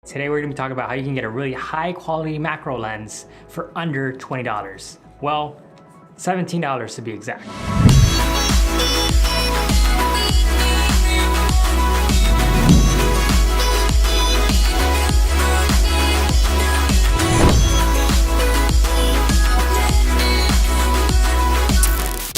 Today we're going to be talking about how you can get a really high quality macro lens for under $20. Well, $17 to be exact.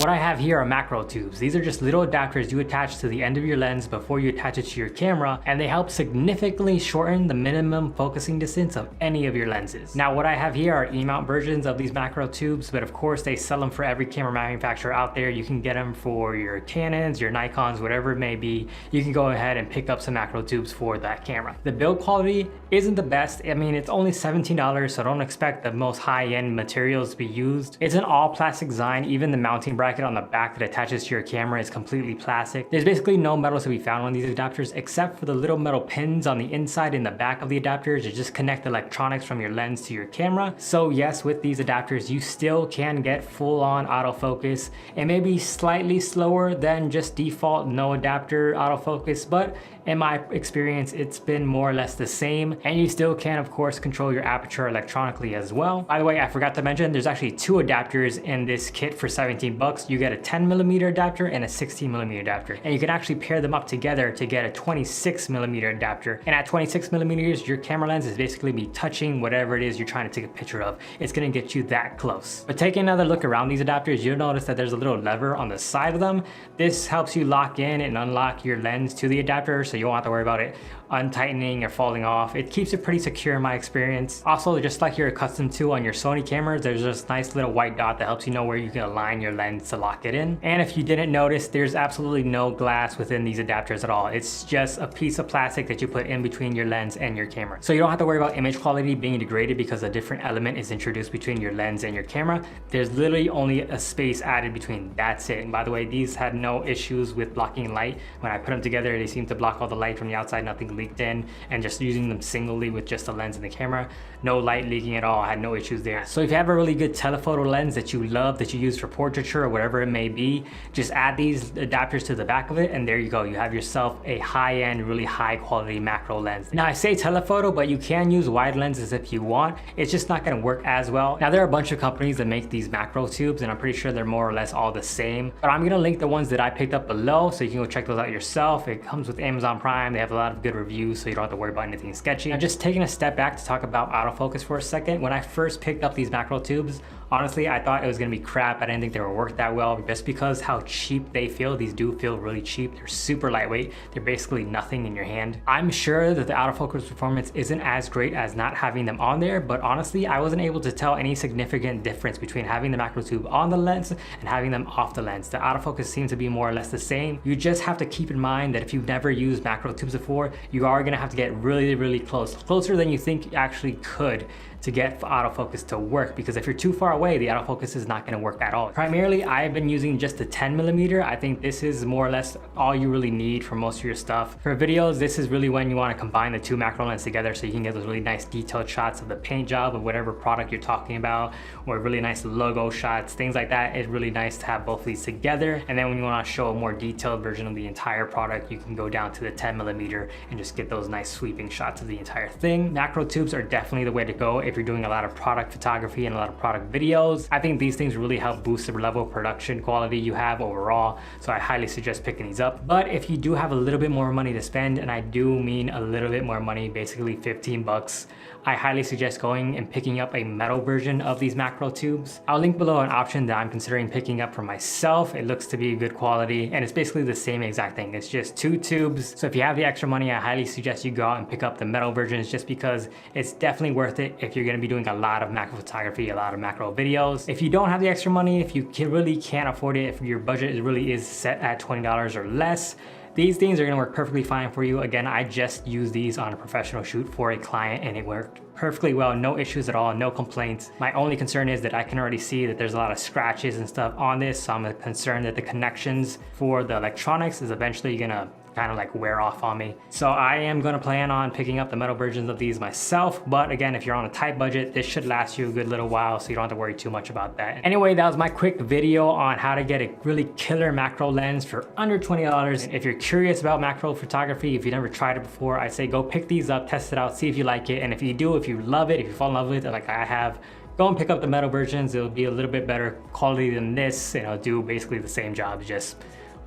What I have here are macro tubes. These are just little adapters you attach to the end of your lens before you attach it to your camera, and they help significantly shorten the minimum focusing distance of any of your lenses. Now, what I have here are E-mount versions of these macro tubes, but of course they sell them for every camera manufacturer out there. You can get them for your Canons, your Nikons, whatever it may be. You can go ahead and pick up some macro tubes for that camera. The build quality isn't the best. I mean, it's only $17, so don't expect the most high-end materials to be used. It's an all plastic design. Even the mounting bracket on the back that attaches to your camera is completely plastic. There's basically no metals to be found on these adapters except for the little metal pins on the inside and the back of the adapters to just connect electronics from your lens to your camera. So yes, with these adapters you still can get full-on autofocus. It may be slightly slower than just default no adapter autofocus, but in my experience it's been more or less the same, and you still can of course control your aperture electronically as well. By the way, I forgot to mention there's actually two adapters in this kit for 17 bucks. You get a 10mm adapter and a 16mm adapter, and you can actually pair them up together to get a 26mm adapter. And at 26mm, your camera lens is basically be touching whatever it is you're trying to take a picture of. It's gonna get you that close. But taking another look around these adapters, you'll notice that there's a little lever on the side of them. This helps you lock in and unlock your lens to the adapter, so you won't have to worry about it untightening or falling off. It keeps it pretty secure in my experience. Also, just like you're accustomed to on your Sony cameras, there's this nice little white dot that helps you know where you can align your lens to lock it in. And if you didn't notice, there's absolutely no glass within these adapters at all. It's just a piece of plastic that you put in between your lens and your camera. So you don't have to worry about image quality being degraded because a different element is introduced between your lens and your camera. There's literally only a space added between, that's it. And by the way, these had no issues with blocking light. When I put them together, they seem to block all the light from the outside, nothing leaked in, and just using them singly with just the lens and the camera, no light leaking at all. I had no issues there. So if you have a really good telephoto lens that you love, that you use for portraiture or whatever it may be, just add these adapters to the back of it, and there you go. You have yourself a high-end, really high quality macro lens. Now I say telephoto, but you can use wide lenses if you want. It's just not gonna work as well. Now there are a bunch of companies that make these macro tubes, and I'm pretty sure they're more or less all the same, but I'm gonna link the ones that I picked up below so you can go check those out yourself. It comes with Amazon Prime. They have a lot of good reviews, so you don't have to worry about anything sketchy. Now just taking a step back to talk about autofocus for a second, when I first picked up these macro tubes, honestly, I thought it was gonna be crap. I didn't think they would work that well just because how cheap they feel. These do feel really cheap. They're super lightweight. They're basically nothing in your hand. I'm sure that the autofocus performance isn't as great as not having them on there, but honestly, I wasn't able to tell any significant difference between having the macro tube on the lens and having them off the lens. The autofocus seems to be more or less the same. You just have to keep in mind that if you've never used macro tubes before, you are gonna have to get really, really close, closer than you think you actually could, to get autofocus to work, because if you're too far away, the autofocus is not going to work at all. Primarily, I've been using just the 10mm. I think this is more or less all you really need for most of your stuff. For videos, this is really when you want to combine the two macro lenses together so you can get those really nice detailed shots of the paint job of whatever product you're talking about, or really nice logo shots, things like that. It's really nice to have both of these together. And then when you want to show a more detailed version of the entire product, you can go down to the 10mm and just get those nice sweeping shots of the entire thing. Macro tubes are definitely the way to go if you're doing a lot of product photography and a lot of product videos. I think these things really help boost the level of production quality you have overall, so I highly suggest picking these up. But if you do have a little bit more money to spend, and I do mean a little bit more money, basically 15 bucks, I highly suggest going and picking up a metal version of these macro tubes. I'll link below an option that I'm considering picking up for myself. It looks to be good quality, and it's basically the same exact thing. It's just two tubes. So if you have the extra money, I highly suggest you go out and pick up the metal versions, just because it's definitely worth it if you're gonna be doing a lot of macro photography, a lot of macro videos. If you don't have the extra money, if you really can't afford it, if your budget really is set at $20 or less, these things are gonna work perfectly fine for you. Again, I just used these on a professional shoot for a client and it worked perfectly well, no issues at all, no complaints. My only concern is that I can already see that there's a lot of scratches and stuff on this, so I'm concerned that the connections for the electronics is eventually gonna kind of like wear off on me. So I am gonna plan on picking up the metal versions of these myself, but again, if you're on a tight budget, this should last you a good little while, so you don't have to worry too much about that. Anyway, that was my quick video on how to get a really killer macro lens for under $20. If you're curious about macro photography, if you've never tried it before, I say go pick these up, test it out, see if you like it, and if you do, if you love it, if you fall in love with it like I have, go and pick up the metal versions. It'll be a little bit better quality than this, and it'll do basically the same job, just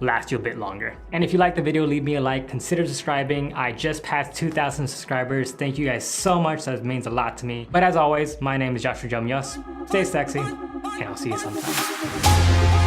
last you a bit longer. And if you like the video, leave me a like, consider subscribing. I just passed 2,000 subscribers. Thank you guys so much, that means a lot to me. But as always, my name is Joshua Jumyos. Stay sexy, and I'll see you sometime.